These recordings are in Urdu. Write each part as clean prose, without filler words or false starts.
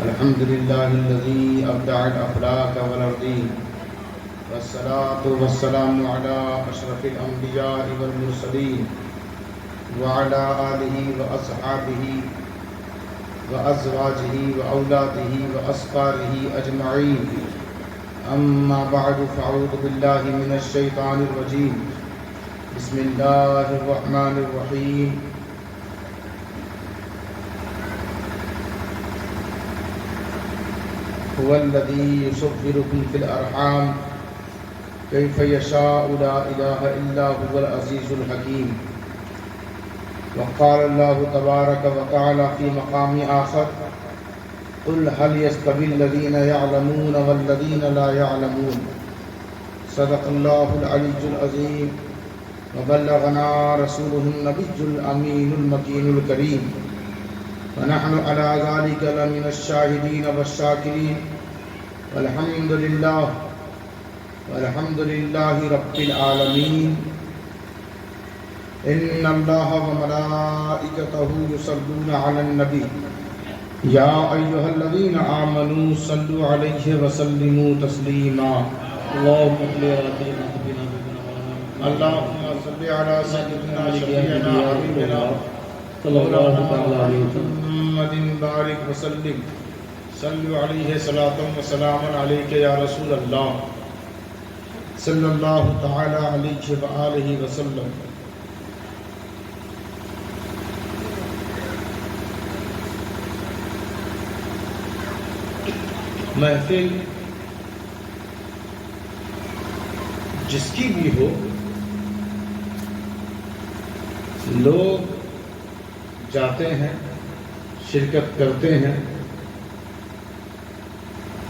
الحمد لله الذي أبدع الأخلاق والأرضين، والصلاة والسلام على أشرف الأنبياء والمرسلين وعلى آله وأصحابه وأزواجه وأولاده وأصحابه أجمعين. أما بعد فأعوذ بالله من الشيطان الرجيم. بسم الله الرحمن الرحيم. هو الذي يصوركم في الأرحام كيف يشاء لا إله إلا هو العزيز الحكيم. وقال الله تبارك وتعالى في مقام آخر: قل هل يستوي الذين يعلمون والذين لا يعلمون. صدق الله العلي العظيم وبلغنا رسوله النبي الأمين المكين الكريم، ونحن على ذلك لمن الشاهدين والشاكرين، والحمد لله رب العالمين. إن الله وملائكته يصلون على النبي يا أيها الذين آمنوا صلوا عليه وسلموا تسليما. اللهم صل على سيدنا شفيعنا حبيبنا صلی اللہ علیہ وسلم محمد بارک وسلم. صلوا علیہ صلاۃ و سلام علیک یا رسول اللہ صلی اللہ تعالی علیہ وآلہ وسلم. محفل جس کی بھی ہو، لوگ جاتے ہیں، شرکت کرتے ہیں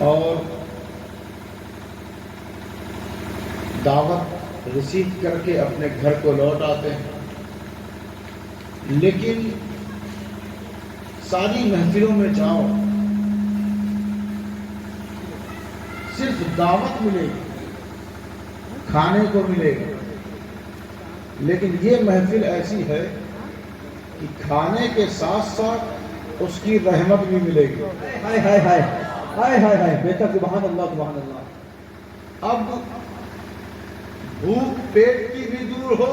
اور دعوت رسیو کر کے اپنے گھر کو لوٹ آتے ہیں. لیکن ساری محفلوں میں جاؤ، صرف دعوت ملے گی، کھانے کو ملے گا، لیکن یہ محفل ایسی ہے کہ کھانے کے ساتھ ساتھ اس کی رحمت بھی ملے گی. ہائے ہائے ہائے ہائے ہائے ہائے بیٹا، سبحان اللہ سبحان اللہ. اب بھوک پیٹ کی بھی دور ہو،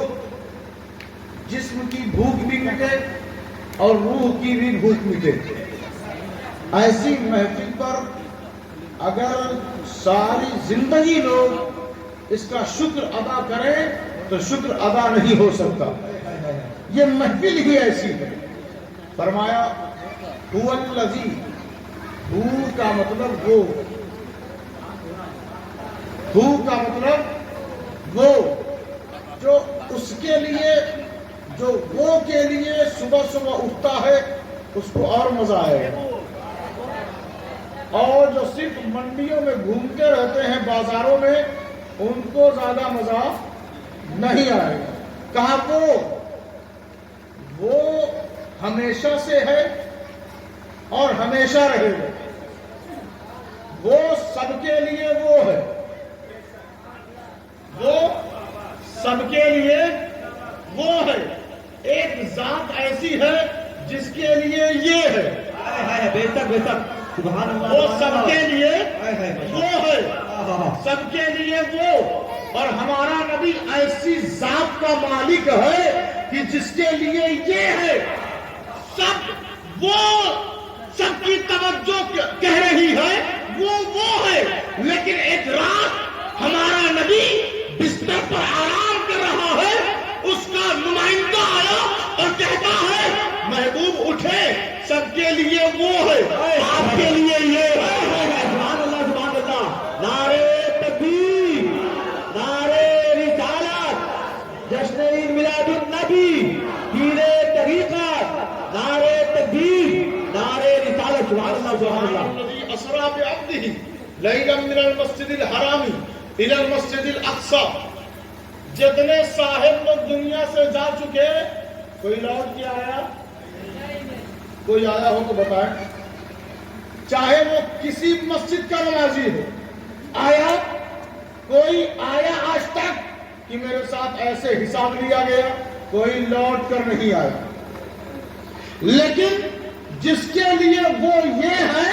جسم کی بھوک بھی مٹے اور روح کی بھی بھوک مٹے. ایسی محفل پر اگر ساری زندگی لوگ اس کا شکر ادا کریں تو شکر ادا نہیں ہو سکتا. یہ محفل ہی ایسی ہے. فرمایا هو الذی، ہو کا مطلب وہ، ہو کا مطلب وہ جو اس کے لیے، جو وہ کے لیے صبح صبح اٹھتا ہے اس کو اور مزہ آئے گا، اور جو صرف منڈیوں میں گھومتے رہتے ہیں، بازاروں میں، ان کو زیادہ مزہ نہیں آئے گا. کہاں کو وہ ہمیشہ سے ہے اور ہمیشہ رہے گا. وہ سب کے لیے وہ ہے، وہ سب کے لیے وہ ہے. ایک ذات ایسی ہے جس کے لیے یہ ہے، بے شک بے شک، سبحان اللہ. وہ سب کے لیے وہ ہے، سب کے لیے وہ. اور ہمارا نبی ایسی ذات کا مالک ہے کہ جس کے لیے یہ ہے. سب وہ، سب کی توجہ کہہ رہی ہے وہ ہے. لیکن ایک رات ہمارا نبی بستر پر آرام کر رہا ہے، اس کا نمائندہ آیا اور کہتا ہے محبوب اٹھے، سب کے لیے وہ ہے، آپ کے لیے یہ ہے. سبحان اللہ سبحان اللہ. نعرے تکبیر، نعرے رسالت، جشن عید میلاد النبی، پیر طریقت، نعرے تکبیر، نعرے رسالت. سبحان اللہ سبحان اللہ. الذي اسرى بعبده ليلا من المسجد الحرام الى المسجد الاقصى. جتنے صاحب لوگ دنیا سے جا چکے، کوئی لوٹ کے آیا؟ کوئی آیا ہو تو بتائیں. چاہے وہ کسی مسجد کا نمازی ہو، آیا؟ کوئی آیا آج تک کہ میرے ساتھ ایسے حساب لیا گیا؟ کوئی لوٹ کر نہیں آیا. لیکن جس کے لیے وہ یہ ہے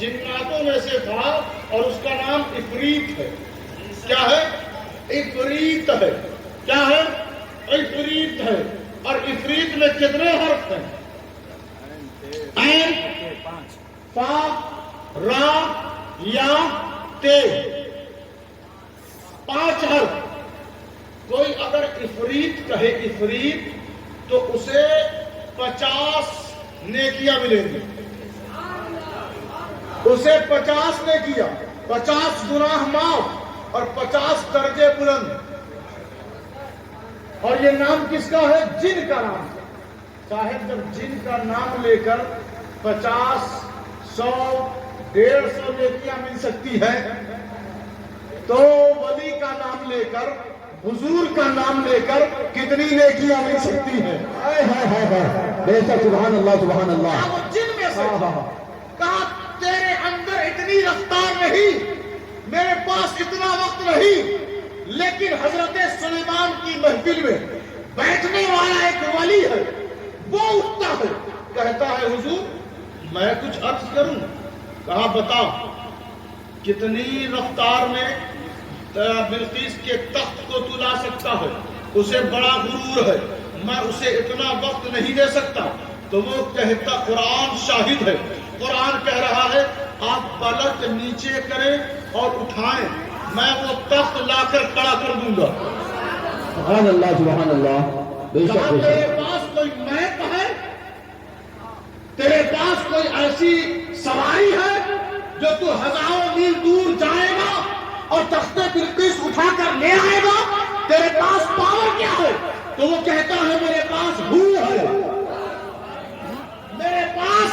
جناتوں میں سے تھا اور اس کا نام عفریت ہے. کیا ہے؟ عفریت ہے. کیا ہے؟ عفریت ہے. اور عفریت میں کتنے حرف ہیں؟ عین، فا، را، یا، تے. 5 حرف. کوئی اگر عفریت کہے عفریت تو اسے 50 نیکیاں ملیں گی. اسے 50 نیکیاں، 50 گناہ معاف اور 50 درجے بلند. اور یہ نام کس کا ہے؟ جن کا نام. صاحب جب جن کا نام لے کر 50، 100، 150 نیکیاں مل سکتی ہے تو ولی کا نام لے کر، حضور کا نام لے کر کتنی نیکیاں مل سکتی ہیں؟ بے شک. سبحان اللہ سبحان اللہ. وہ جن میں سے کہا تیرے اندر اتنی رفتار نہیں، میرے پاس اتنا وقت نہیں، لیکن حضرت سلیمان کی محفل میں بیٹھنے والا ایک ولی ہے، وہ اٹھتا ہے، کہتا ہے حضور میں کچھ عرض کروں. کہا بتا. کتنی رفتار میں بلقیس کے تخت کو تو لا سکتا ہے؟ اسے بڑا غرور ہے، میں اسے اتنا وقت نہیں دے سکتا. تو وہ کہتا، قرآن شاہد ہے، قرآن کہہ رہا ہے آپ پلک نیچے کریں اور اٹھائیں، میں وہ تخت لا کر کھڑا کر دوں گا. سبحان اللہ سبحان اللہ. بے شک کہا بے تیرے شک. پاس کوئی میپ ہے؟ تیرے پاس کوئی ایسی سواری ہے جو تو ہزاروں میل دور جائے گا اور تخت بلقیس اٹھا کر لے آئے گا؟ تیرے پاس پاور کیا ہے؟ تو وہ کہتا ہے میرے پاس ہو ہے، میرے پاس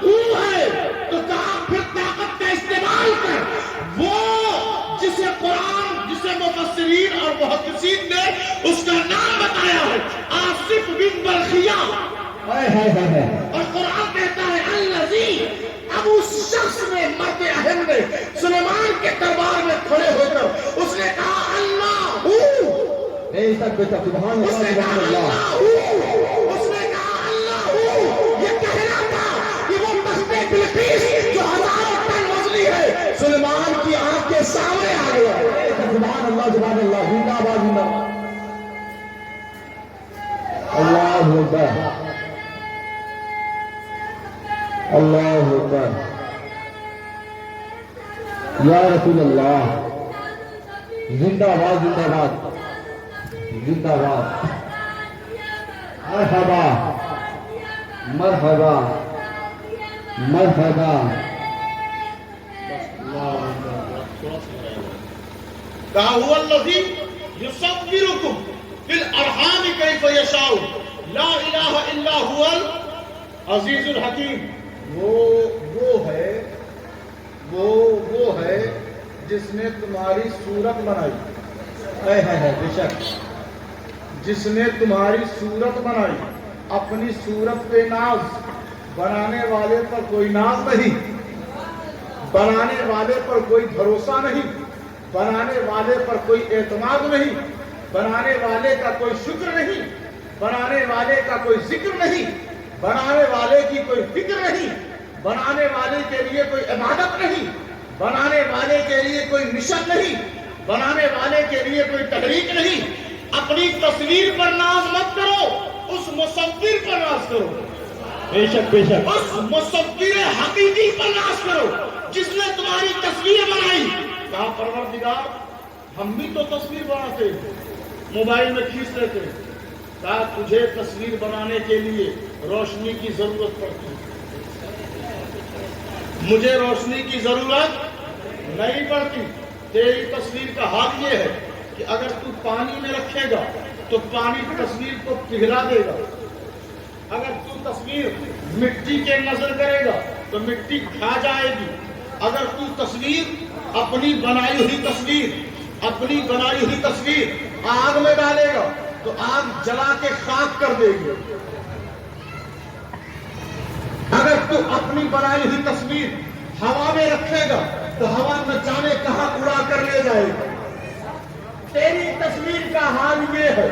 ہو ہے. تو کہا پھر طاقت کا استعمال کر. وہ جسے قرآن، جسے مفسرین اور محدثین نے اس کا نام بتایا ہے، آصف بن برخیہ. اور قرآن کہتا ہے الذی، اب اس شخص نے، مرد اہم نے سلیمان کے دربار میں کھڑے ہو کر اس نے کہا اللہ ہو. بے شک بے شک. سبحان اس اللہ نے کہا سبحان اللہ. اللہ ہو. اس نے کہا اللہ ہو. یہ کہنا تھا کہ وہ تخت بلقیس جو ہزاروں ٹن وزنی ہے سلیمان کی آنکھ کے سامنے آ گیا. سبحان اللہ سبحان اللہ. زندہ باد زندہ. اللہ اکبر اللہ اکبر. یا رسول اللہ. زندہ باد زندہ باد زندہ باد. مرحبا مرحبا مرحبا. کہا هو الذی یصورکم فی الارحام کیف یشاء لا الہ الا هو العزیز الحکیم. وہ ہے جس نے تمہاری صورت بنائی. بے شک. جس نے تمہاری صورت بنائی. اپنی صورت پہ ناز. بنانے والے پر کوئی ناز نہیں، بنانے والے پر کوئی بھروسہ نہیں، بنانے والے پر کوئی اعتماد نہیں، بنانے والے کا کوئی شکر نہیں، بنانے والے کا کوئی ذکر نہیں، بنانے والے کی کوئی فکر نہیں، بنانے والے کے لیے کوئی عبادت نہیں، بنانے والے کے لیے کوئی مشن نہیں، بنانے والے کے لیے کوئی تحریک نہیں. اپنی تصویر پر ناز مت کرو، اس مصور پر ناز کرو. بے شک بے شک. اس مصور حقیقی پر ناز کرو جس نے تمہاری تصویر بنائی. کہا پروردگار ہم بھی تو تصویر بناتے ہیں، موبائل میں کھینچ لیتے ہیں. کہا تجھے تصویر بنانے کے لیے روشنی کی ضرورت پڑتی ہے، مجھے روشنی کی ضرورت نہیں پڑتی. تیری تصویر کا حال یہ ہے کہ اگر تو پانی میں رکھے گا تو پانی تصویر کو پگھلا دے گا. اگر تو تصویر مٹی کے نظر کرے گا تو مٹی کھا جائے گی. اگر تو تصویر اپنی بنائی ہوئی تصویر آگ میں ڈالے گا تو آگ جلا کے خاک کر دے گی. اگر تو اپنی بنائی ہوئی تصویر ہوا میں رکھے گا تو ہوا نہ جانے کہاں اڑا کر لے جائے گا. تیری تصویر کا حال یہ ہے.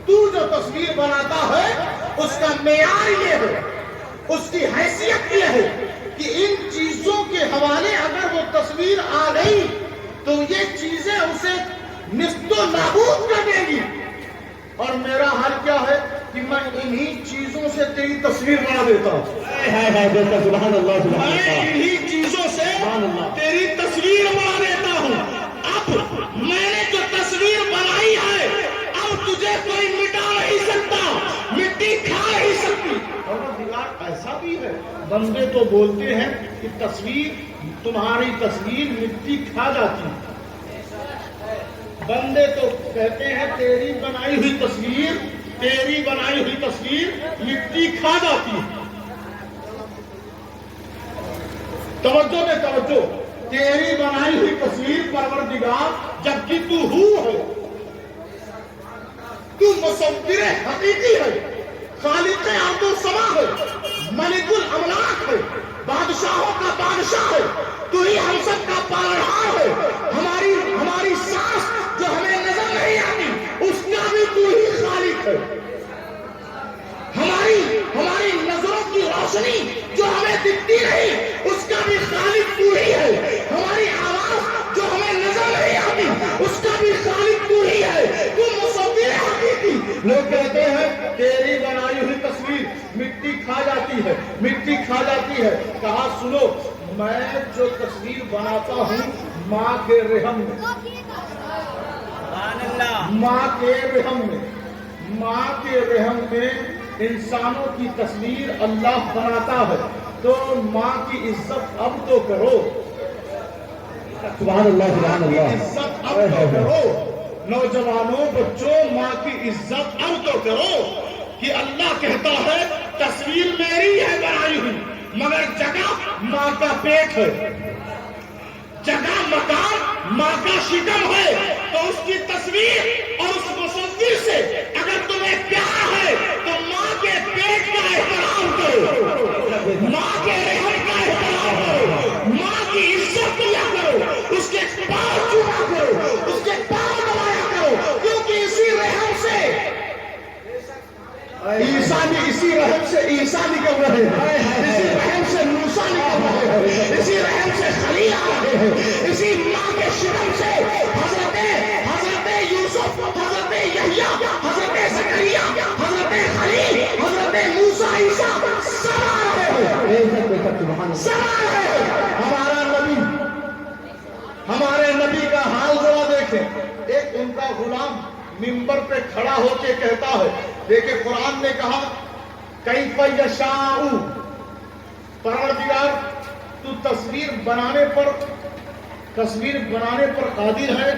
تو جو تصویر بناتا ہے اس کا معیار یہ ہے، اس کی حیثیت یہ ہے کہ ان چیزوں چیزوں کے حوالے اگر وہ تصویر آ گئی تو یہ چیزیں اسے نست و نابود کر دے گی. اور میرا حال کیا ہے کہ میں انہی چیزوں سے تیری تصویر بنا دیتا ہوں. سبحان اللہ سبحان میں اللہ. انہی چیزوں سے تیری تصویر بنا دیتا ہوں. اب میں نے جو تصویر بنائی ہے اب تجھے کوئی مٹا نہیں سکتا, مٹی کھا نہیں سکتی. اور ایسا بھی ہے, بندے تو بولتے ہیں کہ تصویر, تمہاری تصویر مٹی کھا جاتی ہے. بندے تو کہتے ہیں تیری بنائی ہوئی تصویر مٹی کھا جاتی ہے. توجہ میں توجہ, تیری بنائی ہوئی تصویر پروردگار جبکہ تو ہے, تو مصور حقیقی ہے, خالق ارض و سما ہے, ملک الاملاک ہے, بادشاہوں کا بادشاہ ہے, تو ہی ہم سب کا پالنہار ہے. ہماری سانس جو ہمیں نظر نہیں آتی اس کا بھی تو ہی خالق ہے. ہماری نظروں کی روشنی جو ہمیں دکھتی نہیں اس کا بھی خالق تو ہی ہے. ہماری آواز جو ہمیں نظر نہیں آتی اس کا بھی خالق تو ہی ہے. تو مصور حقیقی. لوگ کہتے ہیں تیری بنائی ہوئی تصویر مٹی کھا جاتی ہے. کہا سنو, میں جو تصویر بناتا ہوں ماں کے رحم میں انسانوں کی تصویر اللہ بناتا ہے. تو ماں کی عزت اب تو کرو, سبحان اللہ سبحان اللہ. عزت اب تو کرو. نوجوانوں, بچوں, ماں کی عزت اب تو کرو کہ اللہ کہتا ہے تصویر میری ہے بنائی ہوئی, مگر جگہ ماں کا پیٹ ہے, جگہ مکان ماں کا شکم ہے. تو اس کی تصویر اور اس مصور سے اگر تمہیں پیار ہے تو ماں کے پیٹ کا احترام کرو, ماں کے رحم کا احترام کرو, ماں کی عزت کیا کرو, اس کے پاؤں چھویا کرو, اس کے پاؤں دبایا کرو, کیونکہ اسی رحم سے عیسیٰ نکل رہے ہیں, اسی رحم سے موسیٰ نکل رہے ہیں, اسی رحم سے خلیل آ رہے ہیں, اسی ماں کے شکم سے حضرت یوسف, حضرت یحییٰ, حضرت زکریا, حضرت خلیل, حضرت موسیٰ, عیسیٰ سب آ رہے ہیں. ہمارے نبی کا حال ذرا دیکھیں. ایک ان کا غلام منبر پہ کھڑا ہو کے کہتا ہے, دیکھیں قرآن نے کہا کیف یشاء, پروردگار تو تصویر بنانے پر قادر ہے,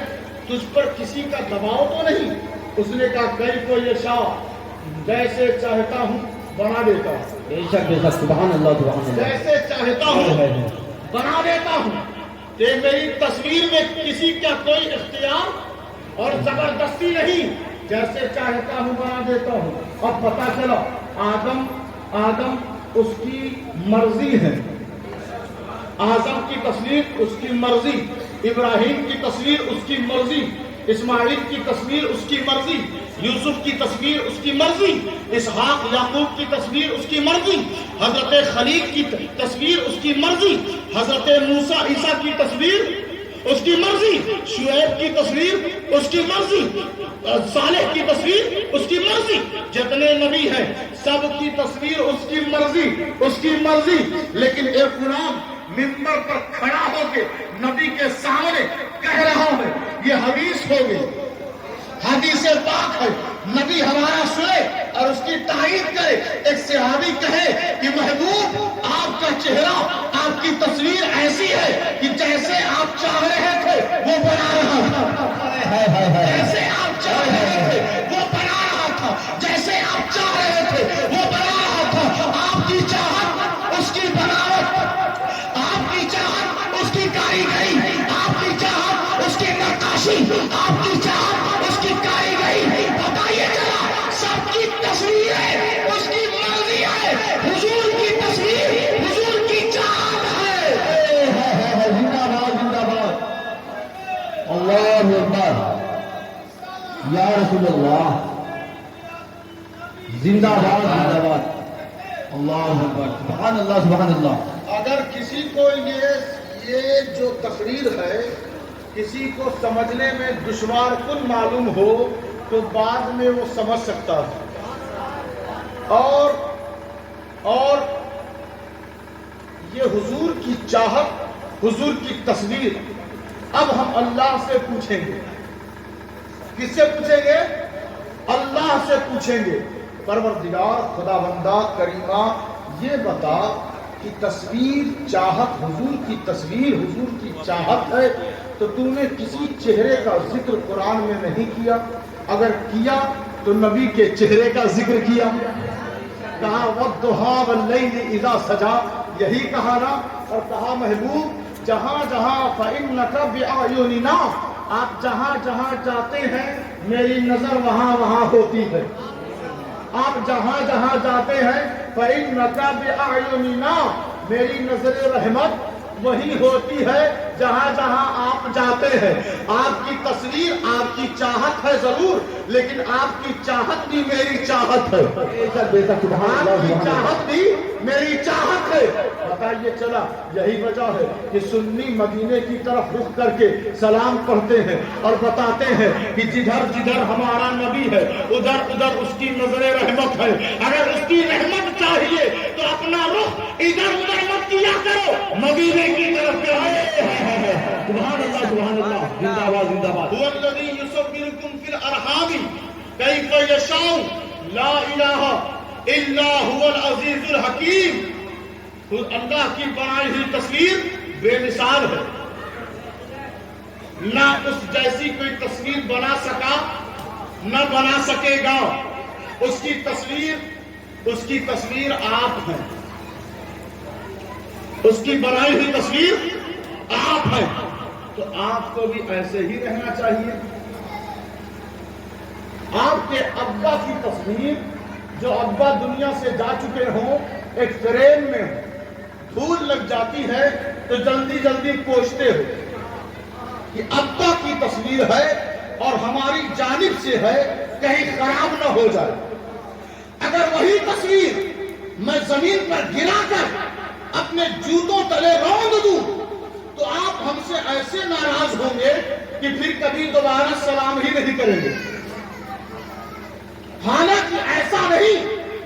تجھ پر کسی کا دباؤ تو نہیں. اس نے کہا کیف یشاء, جیسے چاہتا ہوں بنا دیتا ہوں. بے شک سبحان اللہ سبحان اللہ. جیسے چاہتا ہوں بنا دیتا ہوں. کہ میری تصویر میں کسی کا کوئی اختیار اور زبردستی نہیں, جیسے چاہتا ہوں بنا دیتا ہوں. اب پتا چلا آدم اس کی مرضی ہے, آدم کی تصویر اس کی مرضی, ابراہیم کی تصویر اس کی مرضی, اسماعیل کی تصویر اس کی مرضی, یوسف کی تصویر اس کی مرضی, اسحاق یعقوب کی تصویر اس کی مرضی, حضرت خلیل کی تصویر اس کی مرضی, حضرت موسیٰ عیسیٰ کی تصویر اس کی مرضی, شعیب کی تصویر اس کی مرضی, صالح کی تصویر اس کی مرضی, جتنے نبی ہیں سب کی تصویر اس کی مرضی. لیکن ایک غلام منبر پر کھڑا ہو کے نبی کے سامنے کہہ رہا ہے, یہ حدیث ہو گئی, حدیث پاک ہے, نبی ہمارا سنے اور اس کی تائید کرے. ایک صحابی کہے کہ محبوب آپ کا چہرہ, آپ کی تصویر ایسی ہے کہ جیسے آپ چاہ رہے تھے وہ بنا رہا تھا, جیسے آپ چاہ رہے تھے وہ بنا رہا تھا, جیسے آپ چاہ رہے تھے وہ بنا رہا تھا. آپ کی چاہت اس کی بناوٹ, آپ کی چاہت اس کی کاریگری, آپ کی چاہت اس کی نقاشی, آپ کی چاہت اس کی کاریگری. بتائیے چلا سب کی تصویر ہے, اس کی مرضی ہے, حضور کی تصویر حضور کی چاہت ہے. زندہ باد زندہ باد. اللہ اکبر یا رسول اللہ. زندہ باد زندہ باد. اللہ اکبر. سبحان اللہ سبحان اللہ. اگر کسی کو یہ جو تقریر ہے کسی کو سمجھنے میں دشوار کن معلوم ہو تو بعد میں وہ سمجھ سکتا ہے. اور یہ حضور کی چاہت، حضور کی تصویر، اب ہم اللہ سے پوچھیں گے. کس سے پوچھیں گے؟ اللہ سے پوچھیں گے. پروردگار خداوندہ کریمہ یہ بتا کہ تصویر چاہت، حضور کی تصویر، حضور کی چاہت ہے تو تو نے کسی چہرے کا ذکر قرآن میں نہیں کیا؟ اگر کیا تو نبی کے چہرے کا ذکر کیا. کہا وَالضُّحَىٰ وَاللَّيْلِ إِذَا سَجَىٰ، یہی کہا نا. اور کہا محبوب جہاں جہاں فَإِنَّكَ بِأَعْيُنِنَا، آپ جہاں جہاں جاتے ہیں میری نظر وہاں وہاں ہوتی ہے. آپ جہاں جہاں جاتے ہیں فَإِنَّكَ بِأَعْيُنِنَا، میری نظر رحمت وہی ہوتی ہے جہاں جہاں آپ جاتے ہیں. آپ کی تصویر، آپ کی چاہت ہے ضرور، لیکن آپ کی چاہت بھی میری چاہت ہے. آپ کی چاہت بھی میری چاہت ہے. بتائیے چلا یہی وجہ ہے کہ سنی مدینے کی طرف رخ کر کے سلام پڑھتے ہیں اور بتاتے ہیں کہ جدھر جدھر ہمارا نبی ہے ادھر ادھر اس کی نظر رحمت ہے. اگر اس کی رحمت چاہیے تو اپنا رخ ادھر ادھر مت کیا کرو، مدینے کی طرف سبحان اللہ سبحان اللہ، زندہ باد زندہ باد. هو الذی یصورکم فی الارحام کیف یشاء لا الہ الا هو العزیز الحکیم. اللہ کی بنائی ہوئی تصویر بے مثال ہے، نہ اس جیسی کوئی تصویر بنا سکا نہ بنا سکے گا. اس کی تصویر آپ ہیں، اس کی بنائی ہوئی تصویر آپ ہیں. تو آپ کو بھی ایسے ہی رہنا چاہیے. آپ کے ابا کی تصویر، جو ابا دنیا سے جا چکے ہوں، ایک فریم میں دھول لگ جاتی ہے تو جلدی جلدی پوچھتے ہو کہ ابا کی تصویر ہے اور ہماری جانب سے ہے، کہیں خراب نہ ہو جائے. اگر وہی تصویر میں زمین پر گرا کر اپنے جوتوں تلے روند دوں تو آپ ہم سے ایسے ناراض ہوں گے کہ پھر کبھی دوبارہ سلام ہی نہیں کریں گے. حالانکہ ایسا نہیں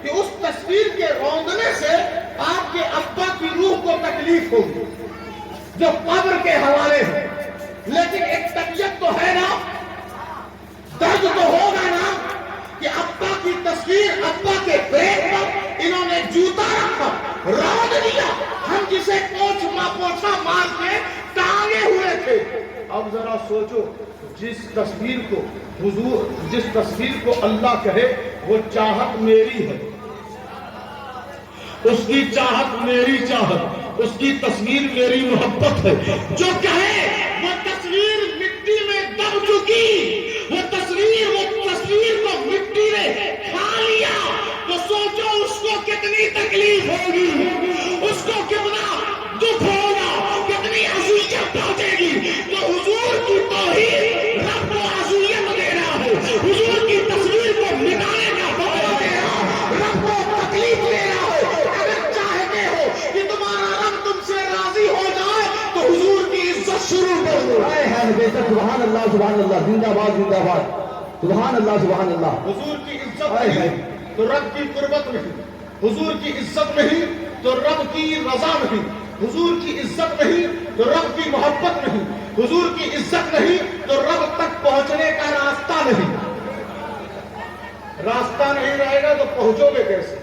کہ اس تصویر کے روندنے سے آپ کے ابا کی روح کو تکلیف ہوگی جو قبر کے حوالے ہے، لیکن ایک طبیعت تو ہے نا، درد تو ہوگا نا کہ ابا کی تصویر، ابا کے پیٹ پر انہوں نے جوتا رکھا، روند دیا، ہم جسے پوچھا مار کے ٹانگے ہوئے تھے. اب ذرا سوچو، جس تصویر کو اللہ کہے وہ چاہت میری ہے، اس کی چاہت میری چاہت، اس کی تصویر میری محبت ہے. جو کہے وہ تصویر مٹی میں دب چکی، وہ تصویر کو مٹی نے کھا لیا، تو سوچو اس کو کتنی تکلیف ہوگی، اس کو کتنا دکھ ہوگا، کتنی اذیت پہنچے گی. تو حضور کی توحید رب کو اذیت دے رہا ہے، حضور کی تصویر کو مٹانے کا بدلہ دے رہا ہے، رب کو تکلیف دے رہا ہے. اگر چاہتے ہو کہ تمہارا رب تم سے راضی ہو جائے تو حضور کی عزت شروع کر دو. سبحان اللہ سبحان اللہ، زندہ باد زندہ باد، سبحان اللہ سبحان اللہ. حضور کی عزت نہیں تو رب کی قربت نہیں، حضور کی عزت نہیں تو رب کی رضا نہیں، حضور کی عزت نہیں تو رب کی محبت نہیں، حضور کی عزت نہیں تو رب تک پہنچنے کا راستہ نہیں. راستہ نہیں رہے گا تو پہنچو گے کیسے؟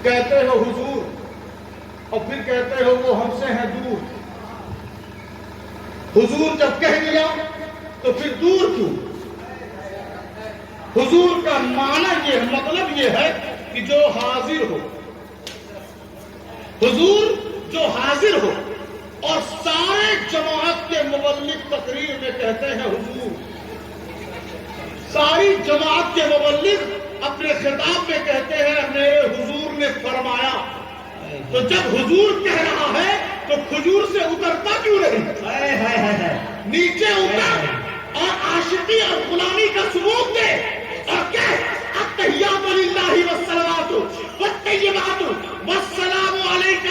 کہتے ہو حضور اور پھر کہتے ہو وہ ہم سے ہیں دور. حضور جب کہہ دیا تو پھر دور کیوں؟ حضور کا معنی یہ مطلب یہ ہے کہ جو حاضر ہو، حضور جو حاضر ہو. اور سارے جماعت کے مبلغ تقریر میں کہتے ہیں حضور. ساری جماعت کے مبلغ اپنے خطاب میں کہتے ہیں میرے حضور نے فرمایا. تو جب حضور کہہ رہا ہے تو کھجور سے اترتا کیوں نہیں؟ نیچے اتر اور عاشقی اور غلامی کا ثبوت دے اور کہہ التحیات للہ والصلوات والطیبات والسلام علیہ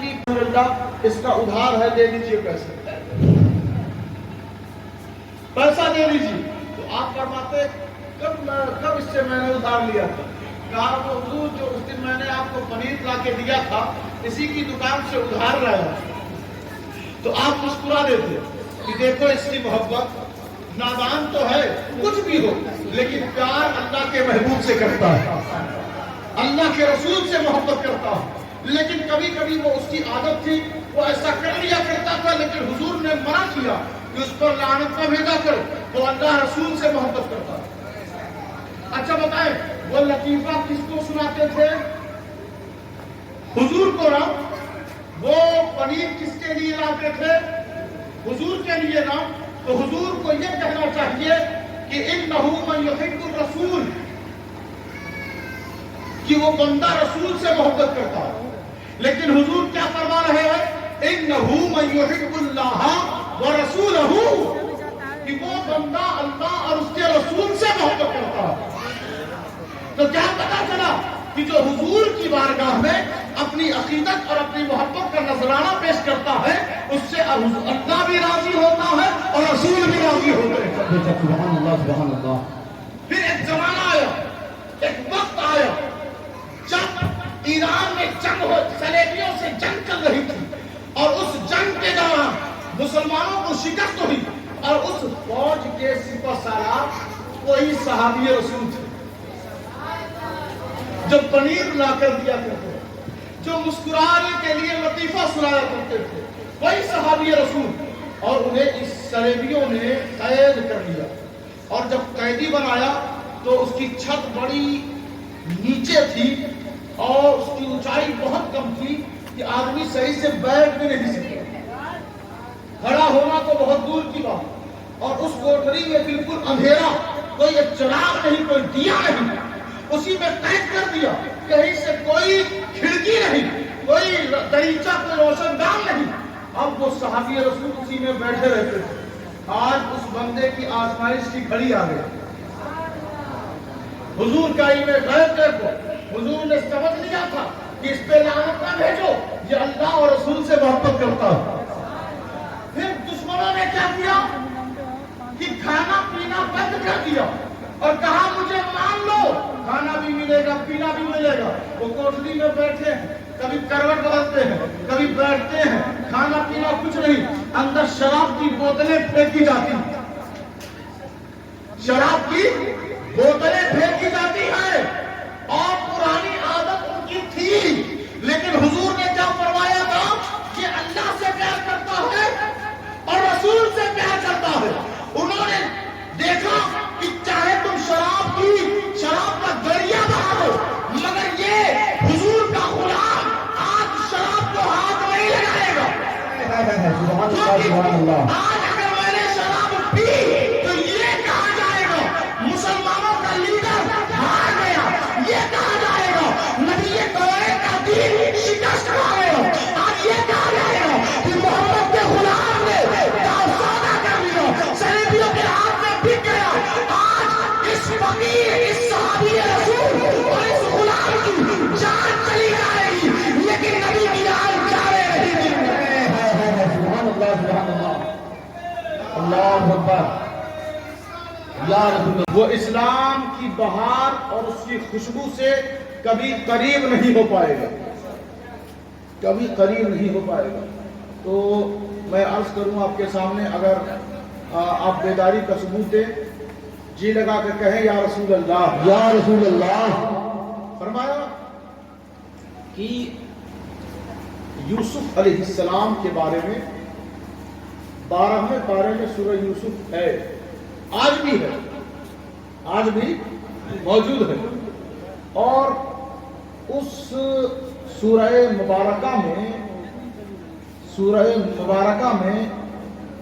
کہ اللہ اس کا ادھار ہے، دے دیجئے پیسہ دے دیجئے. تو آپ فرماتے کب اس سے میں نے ادھار لیا تھا؟ کہا وہ حضور جو اس دن میں نے آپ کو پنیر لا کے دیا تھا اسی کی دکان سے ادھار لایا. تو آپ مسکرا دیتے کہ دیکھو اس کی محبت، نادان تو ہے کچھ بھی ہو لیکن پیار اللہ کے محبوب سے کرتا ہے، اللہ کے رسول سے محبت کرتا ہے. لیکن کبھی کبھی وہ اس کی عادت تھی، وہ ایسا کر لیا کرتا تھا، لیکن حضور نے منع کیا کہ اس پر لعنت نہ بھیجا کرو، وہ اللہ رسول سے محبت کرتا ہے. اچھا بتائیں وہ لطیفہ کس کو سناتے تھے؟ حضور کو نا. وہ پنیر کس کے لیے لاتے تھے؟ حضور کے لیے نا. تو حضور کو یہ کہنا چاہیے کہ انہ من یحب الرسول، کہ وہ بندہ رسول سے محبت کرتا ہے. لیکن حضور کیا فرما رہے ہیں؟ انہ من یحب اللہ ورسولہ، کہ وہ بندہ اللہ اور اس کے رسول سے محبت کرتا ہے. تو کیا پتا چلا کہ جو حضور کی بارگاہ میں اپنی عقیدت اور اپنی محبت کا نذرانہ پیش کرتا ہے اس سے اللہ بھی راضی ہوتا ہے اور رسول بھی راضی ہوتے ہیں. سبحان اللہ سبحان اللہ. پھر ایک زمانہ آیا، ایک وقت آیا جب ایران میں جنگ ہو، صلیبیوں سے جنگ چل رہی تھی، اور اس جنگ کے دوران مسلمانوں کو شکست ہوئی، اور اس فوج کے سپہ سالار کوئی صحابی رسول تھے جو پنیر لا کر دیا کرتے تھے، جو مسکرانے کے لیے لطیفہ سنایا کرتے تھے، وہی صحابی رسول. اور انہیں اس صلیبیوں نے قید کر لیا، اور جب قیدی بنایا تو اس کی چھت بڑی نیچے تھی اور اس کی اونچائی بہت کم تھی کہ آدمی صحیح سے بیٹھ بھی نہیں سکتا، کھڑا ہونا تو بہت دور کی بات. اور اس کوٹری میں بالکل اندھیرا، کوئی ایک چراغ نہیں، کوئی دیا نہیں، اسی میں قید کر دیا. کہیں سے کوئی کھڑکی نہیں، کوئی دریچہ، کوئی روشن دان نہیں. اب وہ صحابی رسول اسی میں بیٹھے رہتے تھے. آج اس بندے کی آزمائش کی گھڑی آ گئی. حضور کا علم غیب کو حضور نے سمجھ لیا تھا کہ اس پہ لعنت نہ بھیجو، یہ اللہ اور رسول سے محبت کرتا ہے. پھر دشمنوں نے کیا کیا کہ کھانا پینا بند کر دیا اور کہا مجھے مان لو، کھانا بھی ملے گا، پینا بھی ملے گا. وہ کوٹلی میں بیٹھے ہیں، کبھی کروٹ بدلتے ہیں، کبھی بیٹھتے ہیں، کھانا پینا کچھ نہیں. اندر شراب کی بوتلیں پھینکی جاتی ہیں، شراب کی بوتلیں پھینکی جاتی ہیں، اور پرانی عادت ان کی تھی. لیکن حضور نے کیا فرمایا تھا کہ اللہ سے پیار کرتا ہے اور رسول سے پیار کرتا ہے. انہوں نے دیکھا کہ چاہے تم شراب کا دریا بہا دو، مگر یہ حضور کا غلام آج شراب کو ہاتھ نہیں لگائے گا. آج اگر میں نے شراب پی تو یہ کہا جائے گا مسلمانوں کا لیڈر ہار گیا، یہ کہا جائے گا نبی کوئے کا دین شکست کھا گیا. آج یہ کہا جائے گا کہ محمد کے غلام نے سودا کر لیا، صلیبیوں کے ہاتھ میں بک گیا. آج اس فقیر، اس صحابی رسول اور اس غلام کی جان چلی جائے گی، لیکن نبی کی جان جائے رہی. سبحان اللہ سبحان اللہ. اللہ اکبر. یا رسول اللہ. وہ اسلام کی بہار اور اس کی خوشبو سے کبھی قریب نہیں ہو پائے گا، کبھی قریب نہیں ہو پائے گا. تو میں عرض کروں آپ کے سامنے، اگر آپ بیداری کا ثبوت دیں، جی لگا کر کہیں یا رسول اللہ، یا رسول اللہ. فرمایا کہ یوسف علیہ السلام کے بارے میں 12ویں پارے میں سورہ یوسف ہے، آج بھی ہے، آج بھی موجود ہے. اور اس سورہ مبارکہ میں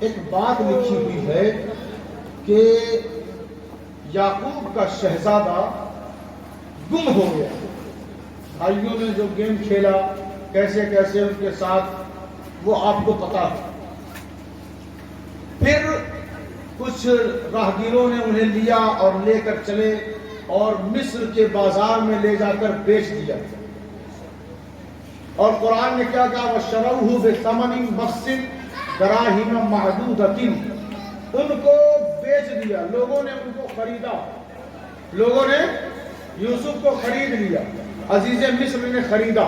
ایک بات لکھی ہوئی ہے کہ یعقوب کا شہزادہ گم ہو گیا. بھائیوں نے جو گیم کھیلا کیسے کیسے ان کے ساتھ، وہ آپ کو پتا ہے. پھر کچھ راہگیروں نے انہیں لیا اور لے کر چلے اور مصر کے بازار میں لے جا کر بیچ دیا. اور قرآن نے کیا کہا وَشَرَوْهُ بِثَمَنٍ بَخْسٍ دَرَاهِمَ مَعْدُودَةٍ، ان کو بیچ دیا، لوگوں نے ان کو خریدا، لوگوں نے یوسف کو خرید لیا، عزیز مصر نے خریدا۔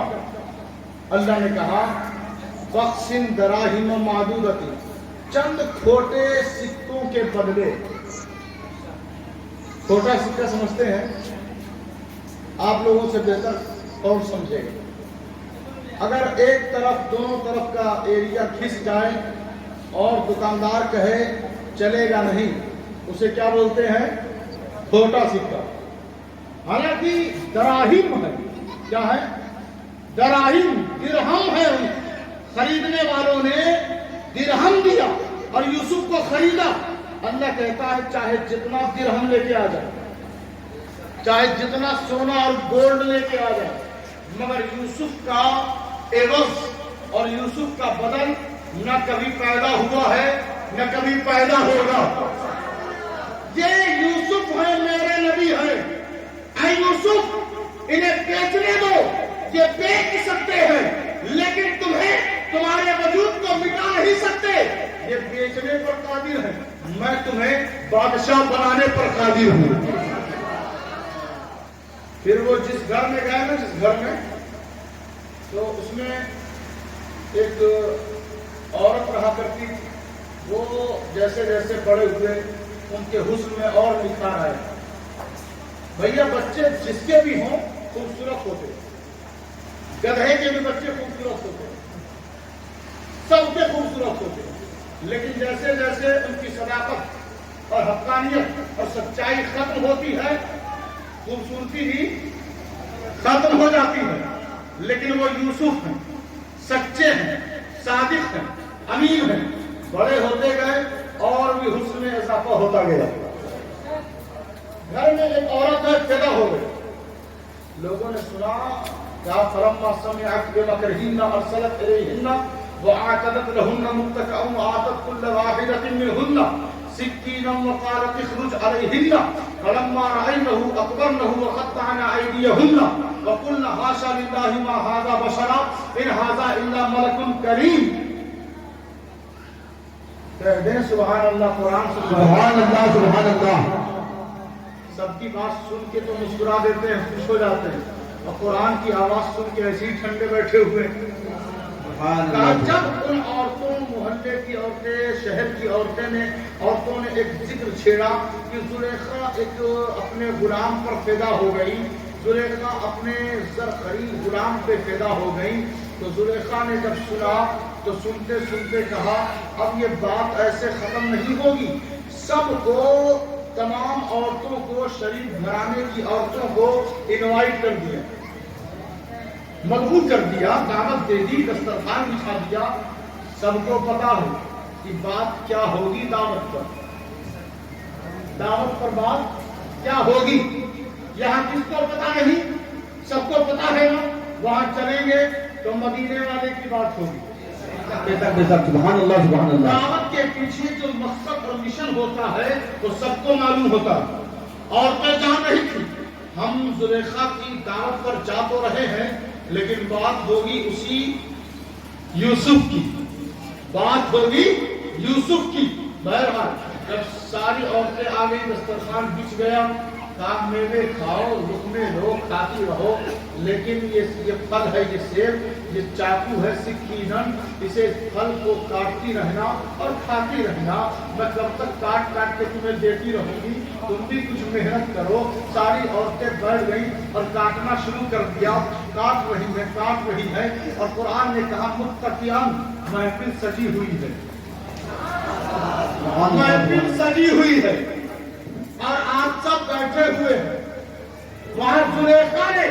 اللہ نے کہا بخسن دراہم معدودۃ، چند کھوٹے سکوں کے بدلے۔ کھوٹا سکہ سمجھتے ہیں آپ لوگوں سے بہتر کون سمجھے گا؟ اگر ایک طرف دونوں طرف کا ایریا کھس جائے اور دکاندار کہے چلے گا نہیں، اسے کیا بولتے ہیں؟ کھوٹا سکہ۔ حالانکہ دراہم ہے، کیا ہے؟ دراہم، درہم ہے۔ خریدنے والوں نے درہم دیا اور یوسف کو خریدا۔ اللہ کہتا ہے چاہے جتنا درہم لے کے آ جائے، چاہے جتنا سونا اور گولڈ لے کے آ جائے، مگر یوسف کا عوض اور یوسف کا بدل نہ کبھی پیدا ہوا ہے نہ کبھی پیدا ہوگا۔ یہ یوسف ہے، میرے نبی ہے۔ اے یوسف، انہیں بیچنے دو، یہ بیچ سکتے ہیں لیکن تمہیں تمہارے وجود کو مٹا نہیں سکتے۔ یہ بیچنے پر قادر ہے، میں تمہیں بادشاہ بنانے پر قادر ہوں۔ پھر وہ جس گھر میں گئے نا، جس گھر میں، تو اس میں ایک عورت رہا کرتی تھی۔ وہ جیسے جیسے بڑے ہوئے ان کے حسن میں اور نکھار آئے۔ بھیا بچے جس کے بھی ہوں خوبصورت ہوتے، گدھے کے بھی بچے خوبصورت ہوتے، سب کے خوبصورت ہوتے، لیکن جیسے جیسے ان کی صداقت اور حقانیت اور سچائی ختم ہوتی ہے، خوبصورتی بھی ختم ہو جاتی ہے۔ لیکن وہ یوسف ہیں، سچے ہیں، صادق ہیں، امین ہیں، بڑے ہوتے گئے اور بھی حسن میں اضافہ ہوتا گیا۔ گھر میں ایک عورت ہے، پیدا ہو گئی، لوگوں نے سنا کیا فلما سمعت بمكرهن ارسلت اليهن واعتدت لهن متكئا وآتت كل واحدة منهن سكينا وقالت اخرج عليهن فلما رأينه أكبرنه وقطعن أيديهن وقلن حاشا لله ما هذا بشرا إن هذا إلا ملك كريم۔ کہہ دیں سبحان اللہ، قرآن سبحان اللہ، سبحان اللہ۔ سب کی بات سن کے تو مسکرا دیتے ہیں، خوش ہو جاتے ہیں، اور قرآن کی آواز سن کے ایسے ہی ٹھنڈے بیٹھے ہوئے۔ جب ان عورتوں، محلے کی عورتیں، شہر کی عورتیں نے، عورتوں نے ایک ذکر چھیڑا کہ زلیخا ایک اپنے غلام پر فدا ہو گئی، زلیخا اپنے زرخری غلام پہ فدا ہو گئی، تو زلیخا نے جب سنا تو سنتے سنتے کہا اب یہ بات ایسے ختم نہیں ہوگی، سب کو، تمام عورتوں کو، شریف گھرانے کی عورتوں کو انوائٹ کر دیا، مدعو کر دیا، دعوت دے دی، دسترخوان بچھا دیا، سب کو پتا ہو کہ بات کیا ہوگی۔ دعوت پر بات کیا ہوگی، یہاں کس کو پتا نہیں، سب کو پتا ہے نا، وہاں چلیں گے تو مدینے والے کی بات ہوگی۔ سبحان اللہ، سبحان اللہ۔ دعوت کے پیچھے جو مقصد اور مشن ہوتا ہے وہ سب کو معلوم ہوتا ہے۔ عورتیں جا رہی تھی، ہم زلیخا کی دعوت پر جا تو رہے ہیں لیکن بات ہوگی اسی یوسف کی، بات ہوگی یوسف کی۔ بہرحال جب ساری عورتیں آ گئی، دسترخوان بچھ گیا، کہا میوے کھاؤ، لقمے لو، کھاتی رہو، لیکن یہ پھل ہے، یہ سیب، یہ چاقو ہے سکینن، اسے پھل کو کاٹتی رہنا اور کھاتی رہنا، میں کب تک کاٹ کاٹ کے تمہیں دیتی رہوں گی، تم بھی کچھ محنت کرو۔ ساری عورتیں بیٹھ گئیں اور کاٹنا شروع کر دیا، کاٹ رہی ہے، اور قرآن نے کہا متقیان، محفل سجی ہوئی ہے، محفل سجی ہوئی ہے اور آپ سب بیٹھے ہوئے ہیں۔ وہاں زلیخا نے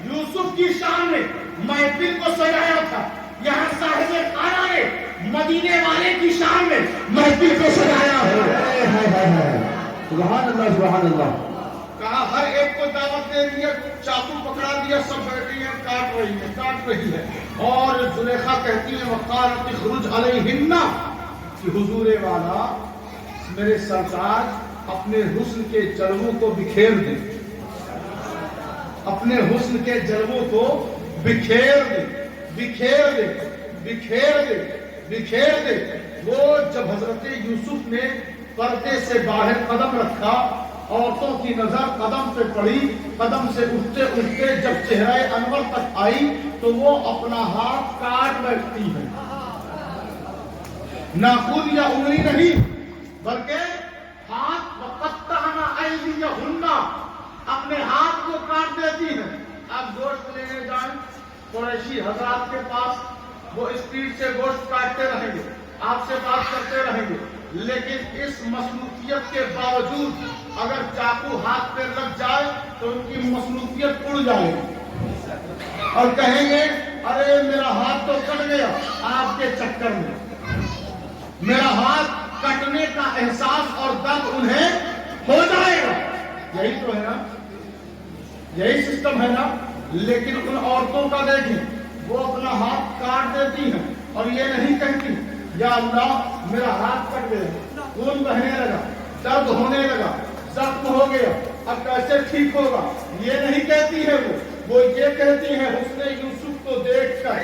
یوسف کی شان میں محفل کو سجایا تھا، یہاں صاحب خانہ نے مدینے والے کی شان میں محفل کو سجایا ہے۔ سبحان اللہ، سبحان اللہ۔ کہا ہر ایک کو دعوت دے دیا، چاقو پکڑا دیا، سب بیٹھی ہیں، کاٹ رہی ہے، اور زلیخا کہتی ہے وقالت اخرج علیہن، کہ حضور والا، میرے سرکار اپنے حسن کے جلووں کو بکھیر دے، اپنے حسن کے جلووں کو بکھیر دے۔ بکھیر دے بکھیر دے بکھیر دے۔ وہ جب حضرت یوسف نے پردے سے باہر قدم رکھا، عورتوں کی نظر قدم پہ پڑی، قدم سے اٹھتے اٹھتے جب چہرہ انور تک آئی تو وہ اپنا ہاتھ کاٹ بیٹھتی ہے، ناخن یا انگلی نہیں بلکہ ہاتھ وقطعن ایدیہن، اپنے ہاتھ کو کاٹ دیتی ہے۔ آپ گوشت لینے جائیں قریشی حضرات کے پاس، وہ اسپیڈ سے گوشت کاٹتے رہیں گے، آپ سے بات کرتے رہیں گے، لیکن اس مصروفیت کے باوجود اگر چاقو ہاتھ پہ لگ جائے تو ان کی مصروفیت اڑ جائے گی اور کہیں گے ارے میرا ہاتھ تو کٹ گیا آپ کے چکر میں۔ میرا ہاتھ کٹنے کا احساس اور درد انہیں ہو جائے گا۔ یہی تو ہے نا، یہی سسٹم ہے نا۔ لیکن ان عورتوں کا دیکھیں، وہ اپنا ہاتھ کاٹ دیتی ہیں اور یہ نہیں کہتی یا اللہ میرا ہاتھ کٹ گیا، خون بہنے لگا، درد ہونے لگا، زخم ہو گیا، اب کیسے ٹھیک ہوگا، یہ نہیں کہتی ہے وہ یہ کہتی ہے حسن یوسف کو دیکھ کر،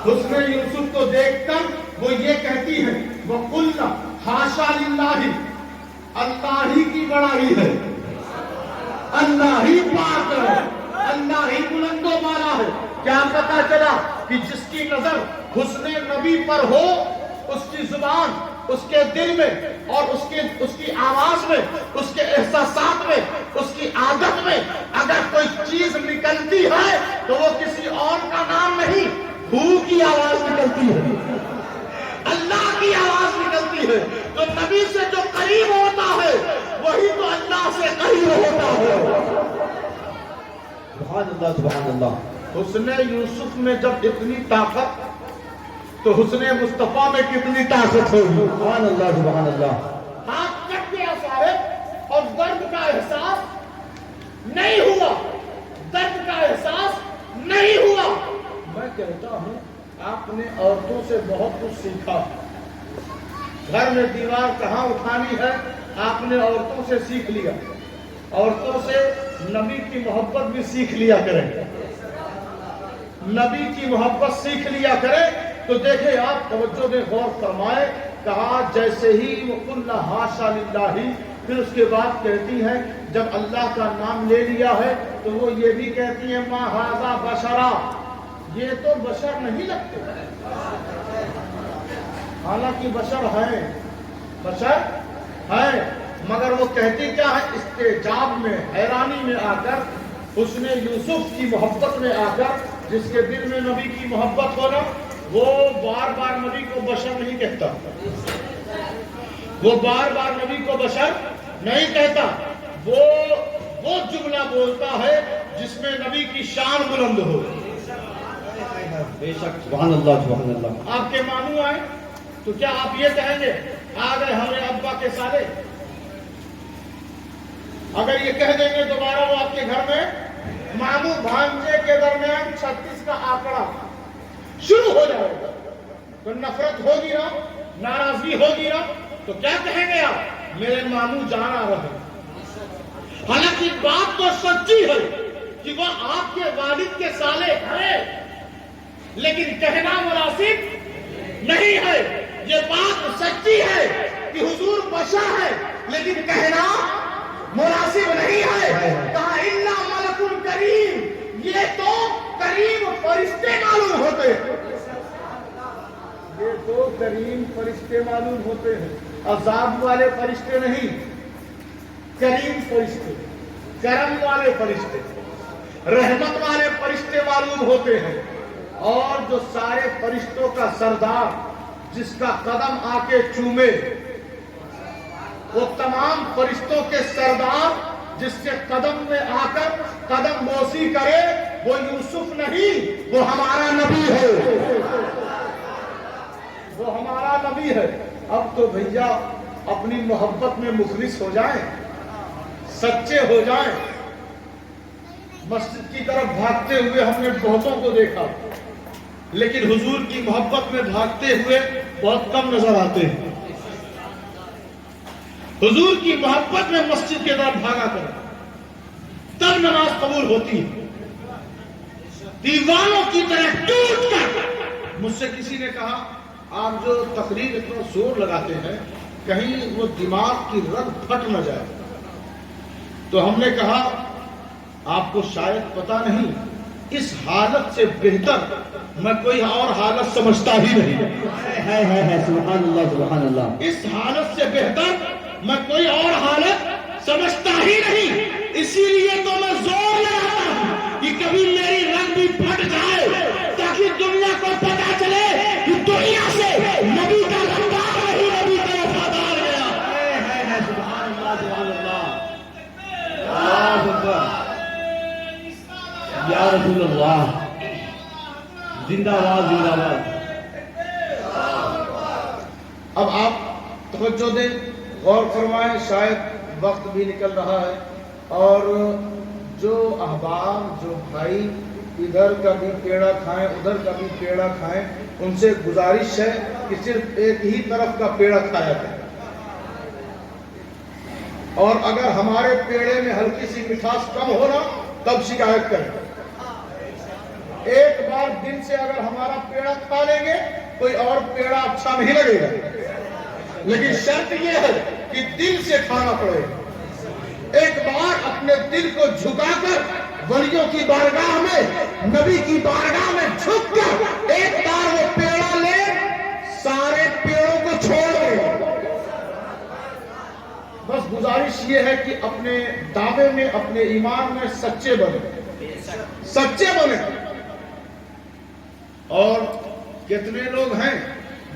حسن یوسف کو دیکھ کر وہ یہ کہتی ہے وَقُلْنَا حاشا للہ، اللہ ہی کی بڑائی ہے، اللہ ہی پاک ہے، اللہ ہی بلند و بالا ہے۔ کیا پتا چلا کہ جس کی نظر حسن نبی پر ہو، اس کی زبان، اس کے دل میں اور اس کی آواز میں، اس کے احساسات میں، اس کی عادت میں اگر کوئی چیز نکلتی ہے تو وہ کسی اور کا نام نہیں، ہو کی آواز نکلتی ہے، اللہ کی آواز نکلتی ہے۔ تو نبی سے جو قریب ہوتا ہے وہی تو اللہ سے قریب ہوتا ہے۔ سبحان اللہ سبحان اللہ۔ حسن یوسف میں جب اتنی طاقت تو حسن مصطفیٰ میں کتنی طاقت ہوگی۔ سبحان اللہ سبحان اللہ۔ ہاتھ کٹ گیا صاحب اور درد کا احساس نہیں ہوا، درد کا احساس نہیں ہوا۔ میں کہتا ہوں آپ نے عورتوں سے بہت کچھ سیکھا، گھر میں دیوار کہاں اٹھانی ہے آپ نے عورتوں سے سیکھ لیا، عورتوں سے نبی کی محبت بھی سیکھ لیا کریں، نبی کی محبت سیکھ لیا کریں۔ تو دیکھیں آپ توجہ دیں، غور فرمائے، کہا جیسے ہی وَقُلْنَا حاشا للہ، پھر اس کے بعد کہتی ہیں جب اللہ کا نام لے لیا ہے تو وہ یہ بھی کہتی ہیں ما ھذا بشرا، یہ تو بشر نہیں لگتے، حالانکہ بشر ہیں، بشر ہیں، مگر وہ کہتی کیا ہے استعجاب میں، حیرانی میں آ کر، حسن یوسف کی محبت میں آ کر، جس کے دل میں نبی کی محبت ہونا، وہ بار بار نبی کو بشر نہیں کہتا، وہ بار بار نبی کو بشر نہیں کہتا، وہ جملہ بولتا ہے جس میں نبی کی شان بلند ہو۔ بے شک سبحان اللہ سبحان اللہ۔ آپ کے ماموں آئے تو کیا آپ یہ کہیں گے آ گئے ہمارے ابا کے سالے؟ اگر یہ کہہ دیں گے دوبارہ وہ آپ کے گھر میں ماموں بھانجے کے درمیان 36 کا آنکڑا شروع ہو جائے گا، تو نفرت ہوگی نا، ناراضگی ہوگی نا، تو کیا کہیں گے آپ؟ میرے ماموں جان آ رہے ہیں۔ حالانکہ بات تو سچی ہے کہ وہ آپ کے والد کے سالے ہیں، لیکن کہنا مناسب نہیں ہے۔ یہ بات سچی ہے کہ حضور بشر ہے، لیکن کہنا مناسب نہیں ہے۔ کہا الا ملک کریم، یہ تو کریم فرشتے معلوم ہوتے ہیں، یہ تو کریم فرشتے معلوم ہوتے ہیں، عذاب والے فرشتے نہیں، کریم فرشتے، کرم والے فرشتے، رحمت والے فرشتے معلوم ہوتے ہیں۔ اور جو سارے فرشتوں کا سردار، جس کا قدم آ کے چومے، وہ تمام فرشتوں کے سردار جس کے قدم میں آ کر قدم بوسی کرے، وہ یوسف نہیں، وہ ہمارا نبی ہے، وہ ہمارا نبی ہے۔ اب تو بھیا اپنی محبت میں مخلص ہو جائیں، سچے ہو جائیں۔ مسجد کی طرف بھاگتے ہوئے ہم نے بہتوں کو دیکھا، لیکن حضور کی محبت میں بھاگتے ہوئے بہت کم نظر آتے ہیں۔ حضور کی محبت میں مسجد کے طرف بھاگا کریں، تب نماز قبول ہوتی ہے۔ دیوانوں کی طرح ٹوٹ کر. مجھ سے کسی نے کہا آپ جو تقریر اتنا زور لگاتے ہیں کہیں وہ دماغ کی رگ پھٹ نہ جائے. تو ہم نے کہا آپ کو شاید پتا نہیں اس حالت سے بہتر میں کوئی اور حالت سمجھتا ہی نہیں. سبحان اللہ سبحان اللہ. اس حالت سے بہتر میں کوئی اور حالت سمجھتا ہی نہیں. اسی لیے تو میں زور لگاتا ہوں کہ کبھی میری رنگ بھی پھٹ جائے تاکہ دنیا کو پتا چلے کہ دنیا سے نبی کا غدار نہیں نبی کا وفادار گیا. سبحان اللہ سبحان اللہ. اللہ اکبر. یا رسول اللہ زندہ باد زندہ باد. اب آپ توجہ دیں, غور فرمائیں, شاید وقت بھی نکل رہا ہے, اور جو احباب جو بھائی ادھر کا بھی پیڑا کھائیں ادھر کا بھی پیڑا کھائیں, ان سے گزارش ہے کہ صرف ایک ہی طرف کا پیڑا کھایا جائے, اور اگر ہمارے پیڑے میں ہلکی سی مٹھاس کم ہونا تب شکایت کریں. ایک بار دل سے اگر ہمارا پیڑا کھا لیں گے کوئی اور پیڑا اچھا نہیں لگے گا, لیکن شرط یہ ہے کہ دل سے کھانا پڑے گا. ایک بار اپنے دل کو جھکا کر ولیوں کی بارگاہ میں, نبی کی بارگاہ میں جھک کر ایک بار وہ پیڑا لے, سارے پیڑوں کو چھوڑ دے. بس گزارش یہ ہے کہ اپنے دعوے میں اپنے ایمان میں سچے بنے. اور کتنے لوگ ہیں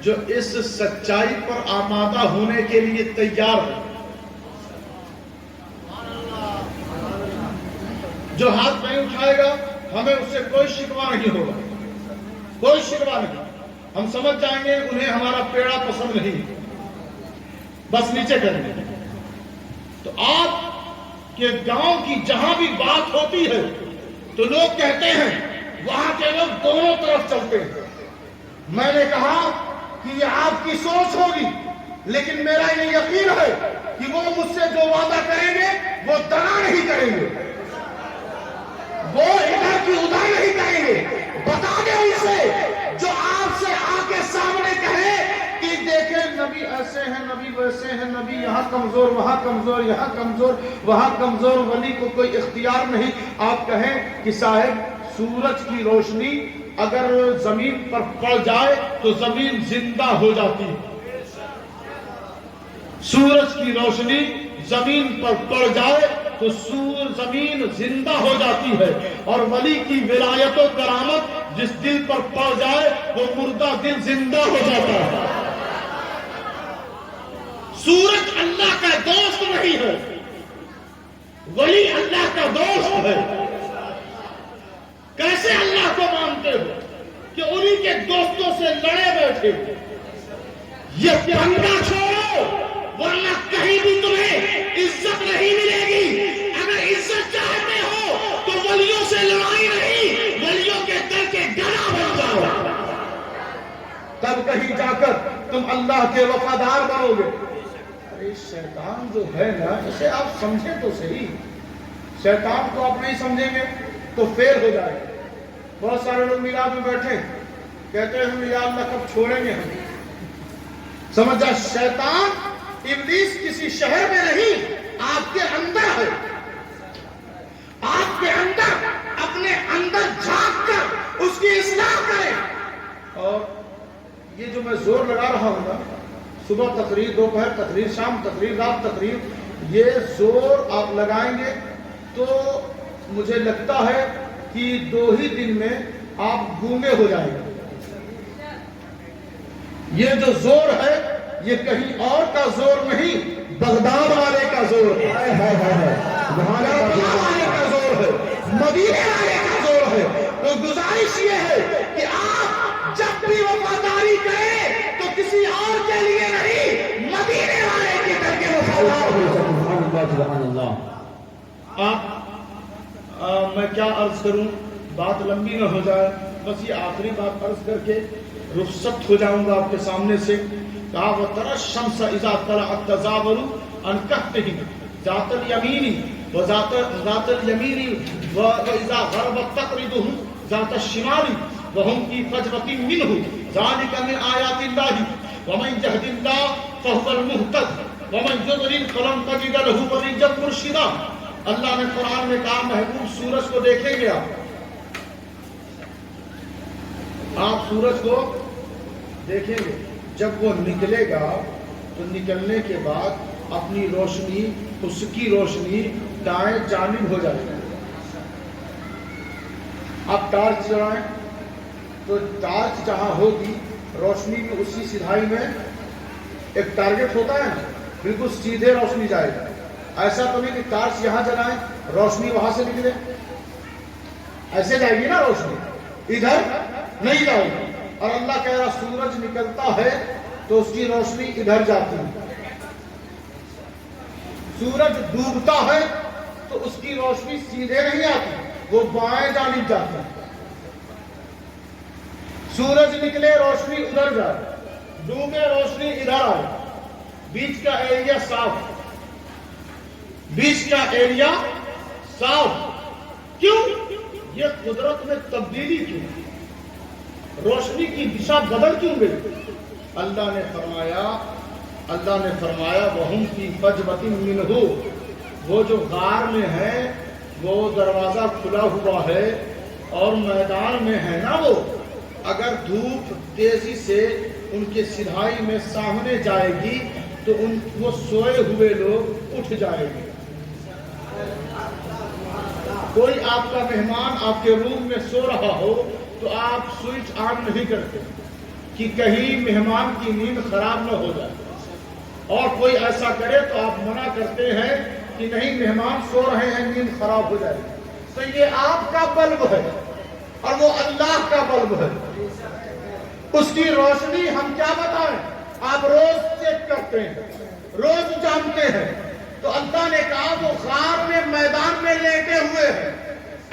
جو اس سچائی پر آمادہ ہونے کے لیے تیار ہیں. جو ہاتھ نہیں اٹھائے گا ہمیں اس سے کوئی شکوہ نہیں ہوگا, کوئی شکوہ نہیں. ہم سمجھ جائیں گے انہیں ہمارا پیڑا پسند نہیں, بس نیچے کریں گے. تو آپ کے گاؤں کی جہاں بھی بات ہوتی ہے تو لوگ کہتے ہیں وہاں کے لوگ دونوں طرف چلتے ہیں. میں نے کہا کہ یہ آپ کی سوچ ہوگی, لیکن میرا یہ یقین ہے کہ وہ مجھ سے جو وعدہ کریں گے وہ دنا نہیں کریں گے, وہ ادھر کی ادھر نہیں کریں گے. بتا دیں ان سے جو آپ سے آ کے سامنے کہے کہ دیکھیں نبی ایسے ہیں, نبی ویسے ہیں, نبی یہاں کمزور وہاں کمزور, یہاں کمزور وہاں کمزور, ولی کو کوئی اختیار نہیں. آپ کہیں کہ صاحب سورج کی روشنی اگر زمین پر پڑ جائے تو زمین زندہ ہو جاتی ہے. سورج کی روشنی زمین پر پڑ جائے تو زمین زندہ ہو جاتی ہے, اور ولی کی ولایت و کرامت جس دل پر پڑ جائے وہ مردہ دل زندہ ہو جاتا ہے. سورج اللہ کا دوست نہیں ہے, ولی اللہ کا دوست ہے. کیسے اللہ کو مانتے ہو کہ انہی کے دوستوں سے لڑے بیٹھے ہو؟ یہ پنگا چھوڑو ورنہ کہیں بھی تمہیں عزت نہیں ملے گی. اگر عزت چاہتے ہو تو ولیوں سے لڑائی نہیں, ولیوں کے در کے گڑا بن جاؤ, تب کہیں جا کر تم اللہ کے وفادار بنو گے. ارے شیطان جو ہے نا, اسے آپ سمجھیں تو صحیح. شیطان کو آپ نہیں سمجھیں گے تو فیل ہو جائے. بہت سارے لوگ میلاد میں بیٹھے کہتے ہیں ہم یا اللہ کب چھوڑیں گے. ہم سمجھا شیطان ابلیس کسی شہر میں نہیں, آپ کے اندر ہے. آپ کے اندر اپنے اندر جھانک کر اس کی اصلاح کریں. اور یہ جو میں زور لگا رہا ہوں نا, صبح تقریر, دوپہر تقریر, شام تقریر, رات تقریر, یہ زور آپ لگائیں گے تو مجھے لگتا ہے کہ 2 ہی دن میں آپ گونگے ہو جائیں گے. یہ جو زور ہے یہ کہیں اور کا زور نہیں, بغداد والے کا زور ہے, کربلا والے کا زور ہے, مدینے والے کا زور ہے. تو گزارش یہ ہے کہ آپ جب بھی وفاداری کریں تو کسی اور کے لیے نہیں, مدینے والے کے کر کے وفادار ہو. آپ میں کیا عرض کروں, بات لمبی نہ ہو جائے, بس یہ آخری بات عرض کر کے رخصت ہو جاؤں گا آپ کے سامنے سے. کہا وَتَرَى الشَّمْسَ إِذَا طَلَعَتْ تَزَاوَرُ عَنْ كَهْفِهِمْ ذَاتَ الْيَمِينِ وَذَاتَ الْيَمِينِ وَإِذَا غَرَبَتْ تَقْرِضُهُمْ ذات الشمال وهم في فجوة منه ذلك من آيات الله ومن يهد الله فهو المهتد ومن يضلل فلن تجد له وليا مرشدا. اللہ نے قرآن میں کہا محبوب سورج کو دیکھیں گے آپ سورج کو دیکھیں گے جب وہ نکلے گا تو نکلنے کے بعد اپنی روشنی اس کی روشنی دائیں جانب ہو جائے گی. آپ ٹارچ چلائیں تو ٹارچ جہاں ہوگی روشنی بھی اسی سدھائی میں ایک ٹارگٹ ہوتا ہے نا بالکل سیدھے روشنی جائے گا. ایسا تو نہیں کہ ٹارچ یہاں جلائیں روشنی وہاں سے نکلے ایسے جائے گی نا روشنی ادھر نہیں جائے گی. اور اللہ کہہ رہا سورج نکلتا ہے تو اس کی روشنی ادھر جاتی ہے. سورج ڈوبتا ہے تو اس کی روشنی سیدھے نہیں آتی وہ بائیں جانب جاتی ہے. سورج نکلے روشنی ادھر جائے ڈوبے روشنی ادھر آئے. بیچ کا ایریا صاف بیچ کا ایریا صاف. کیوں؟ یہ قدرت میں تبدیلی کیوں روشنی کی دشا بدل کیوں گئی؟ اللہ نے فرمایا وَهُمْ فِي فَجْوَةٍ مِّنْهُ وہ جو غار میں ہے وہ دروازہ کھلا ہوا ہے اور میدان میں ہے نا وہ اگر دھوپ تیزی سے ان کے سدھائی میں سامنے جائے گی تو وہ سوئے ہوئے لوگ اٹھ جائیں گے. کوئی آپ کا مہمان آپ کے روم میں سو رہا ہو تو آپ سوئچ آن نہیں کرتے کہ کہیں مہمان کی نیند خراب نہ ہو جائے. اور کوئی ایسا کرے تو آپ منع کرتے ہیں کہ نہیں مہمان سو رہے ہیں نیند خراب ہو جائے. تو یہ آپ کا بلب ہے اور وہ اللہ کا بلب ہے. اس کی روشنی ہم کیا بتائیں آپ روز چیک کرتے ہیں روز جانتے ہیں. تو اللہ نے کہا وہ غار میں میدان میں لیٹے ہوئے ہیں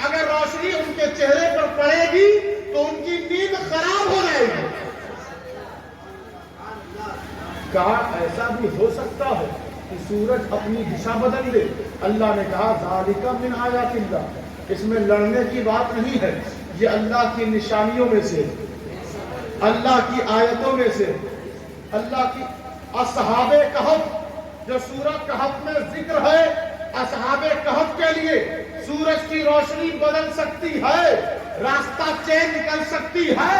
اگر روشنی ان کے چہرے پر پڑے گی تو ان کی نیند خراب ہو جائے گی. کہا ایسا بھی ہو سکتا ہے کہ سورج اپنی دشا بدل دے. اللہ نے کہا ذالک من آیات اللہ اس میں لڑنے کی بات نہیں ہے یہ اللہ کی نشانیوں میں سے اللہ کی آیتوں میں سے اللہ کی. اصحاب کہف جو سورج کہف میں ذکر ہے اصحاب کہف کے لیے سورج کی روشنی بدل سکتی ہے راستہ چین نکل سکتی ہے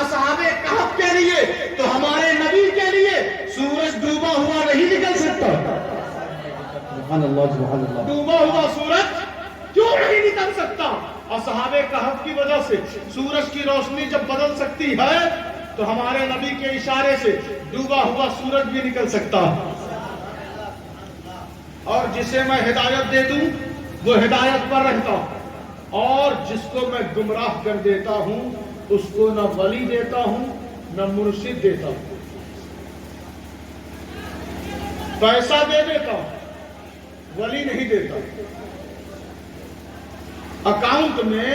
اصحاب کہف کے لیے. تو ہمارے نبی کے لیے سورج ڈوبا ہوا نہیں نکل سکتا. سبحان اللہ سبحان اللہ. ڈوبا ہوا سورج کیوں نہیں نکل سکتا؟ اصحاب کہف کی وجہ سے سورج کی روشنی جب بدل سکتی ہے تو ہمارے نبی کے اشارے سے ڈوبا ہوا سورج بھی نکل سکتا. اور جسے میں ہدایت دے دوں وہ ہدایت پر رہتا اور جس کو میں گمراہ کر دیتا ہوں اس کو نہ ولی دیتا ہوں نہ مرشد دیتا ہوں. پیسہ دے دیتا ہوں ولی نہیں دیتا. اکاؤنٹ میں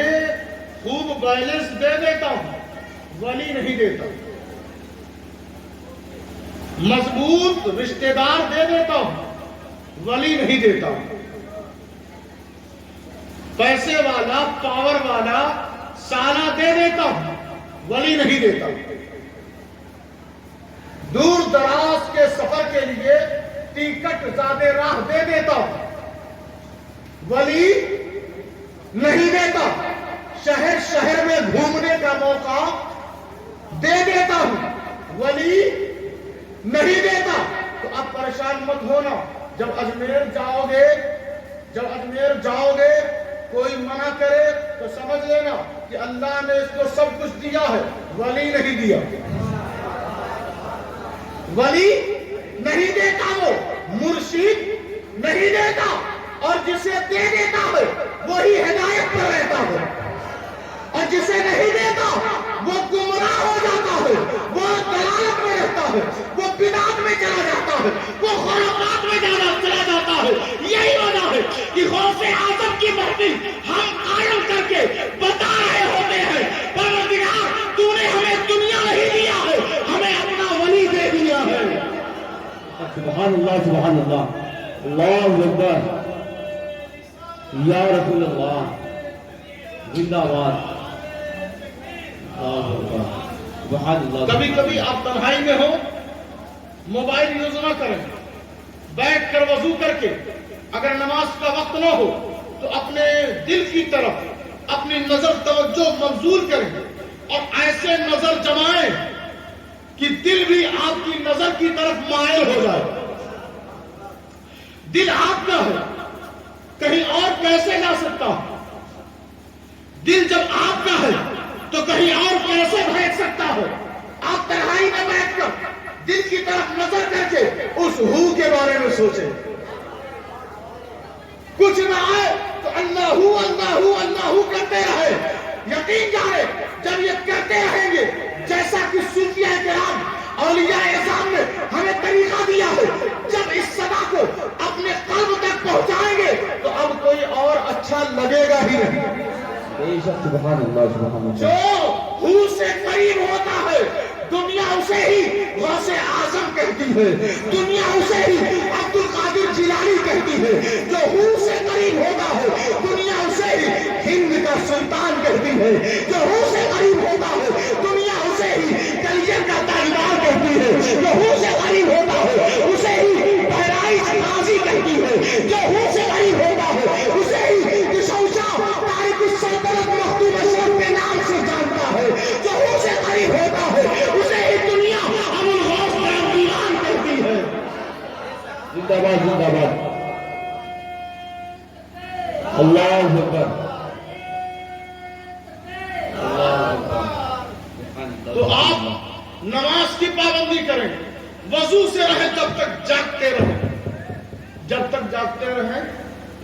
خوب بیلنس دے دیتا ہوں ولی نہیں دیتا. مضبوط رشتہ دار دے دیتا ہوں ولی نہیں دیتا. پیسے والا پاور والا سالہ دے دیتا ہوں ولی نہیں دیتا. دور دراز کے سفر کے لیے ٹکٹ زیادہ راہ دے دیتا ہوں ولی نہیں دیتا. شہر شہر میں گھومنے کا موقع دے دیتا ہوں ولی نہیں دیتا. تو اب پریشان مت ہونا جب اجمیر جاؤ گے کوئی منع کرے تو سمجھ لینا کہ اللہ نے اس کو سب کچھ دیا ہے ولی نہیں دیا. ولی نہیں دیتا وہ مرشد نہیں دیتا اور جسے دے دیتا ہے وہی ہدایت پر رہتا ہے اور جسے نہیں دیتا وہ گمراہ ہو جاتا ہے وہ ضلالت میں رہتا ہے وہ بدعت میں چلا جاتا ہے وہ خرافات میں چلا جاتا ہے. یہی وجہ ہے کہ غوث اعظم کی محفل ہم قائم کر کے بتا رہے ہوتے ہیں پروردگار تو نے ہمیں دنیا نہیں دیا ہے ہمیں اپنا ولی دے دیا ہے. سبحان اللہ سبحان اللہ. اللہ اکبر. یا رسول اللہ زندہ باد. کبھی کبھی آپ تنہائی میں ہو، موبائل یوز نہ کریں، بیٹھ کر وضو کر کے اگر نماز کا وقت نہ ہو تو اپنے دل کی طرف اپنی نظر توجہ مبذول کریں اور ایسے نظر جمائیں کہ دل بھی آپ کی نظر کی طرف مائل ہو جائے۔ دل آپ کا ہے، کہیں اور کیسے جا سکتا؟ دل جب آپ کا ہے تو کہیں اور کیسے بھیج سکتا ہے؟ آپ تنہائی میں بیٹھ کر دل کی طرف نظر کر کے اس ہو کے بارے میں سوچیں۔ کچھ نہ آئے تو اللہ کرتے رہے، یقین جائے جب یہ کرتے رہیں گے، جیسا کہ صوفیاء کرام اولیاء اعظام نے ہمیں طریقہ دیا ہے، جب اس صدا کو اپنے قلب تک پہنچائیں گے تو اب کوئی اور اچھا لگے گا ہی نہیں۔ جو ہو سے قریب ہوتا ہے دنیا اسے ہی غوث اعظم کہتی ہے، دنیا اسے ہی عبد القادر جیلانی کہتی ہے۔ جو ہو سے قریب ہوتا ہے دنیا اسے ہی ہند کا سلطان کہتی ہے۔ جو ہو سے قریب ہوتا ہے دنیا اسے ہی کلیجر کا تاجدار کہتی ہے۔ جو ہو سے قریب ہوتا ہے اسے ہی بہرائچ قاضی کہتی ہے۔ جو ہو سے قریب ہوتا ہے اسے ہی دشوشا تاریخ السلطنت مختوم اشرف کے نام سے جانتا ہے۔ جو ہو سے قریب ہوتا ہے اسے ہی دنیا ابو الغوث کا دیوان کہتی ہے۔ زندہ باد، زندہ باد، اللہ اکبر۔ تو آپ نماز کی پابندی کریں، وضو سے رہیں جب تک جاگتے رہیں، جب تک جاگتے رہیں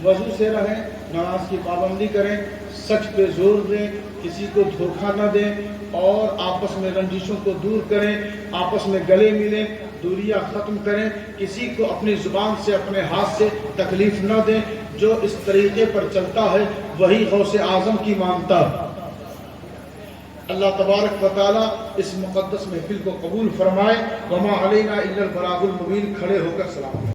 وضو سے رہیں، نماز کی پابندی کریں، سچ پہ زور دیں، کسی کو دھوکہ نہ دیں اور آپس میں رنجشوں کو دور کریں، آپس میں گلے ملیں، دوریاں ختم کریں، کسی کو اپنی زبان سے اپنے ہاتھ سے تکلیف نہ دیں۔ جو اس طریقے پر چلتا ہے وہی غوث اعظم کی مانتا ہے۔ اللہ تبارک و تعالی اس مقدس محفل کو قبول فرمائے۔ وما علینا الا البلاغ المبین۔ کھڑے ہو کر سلام۔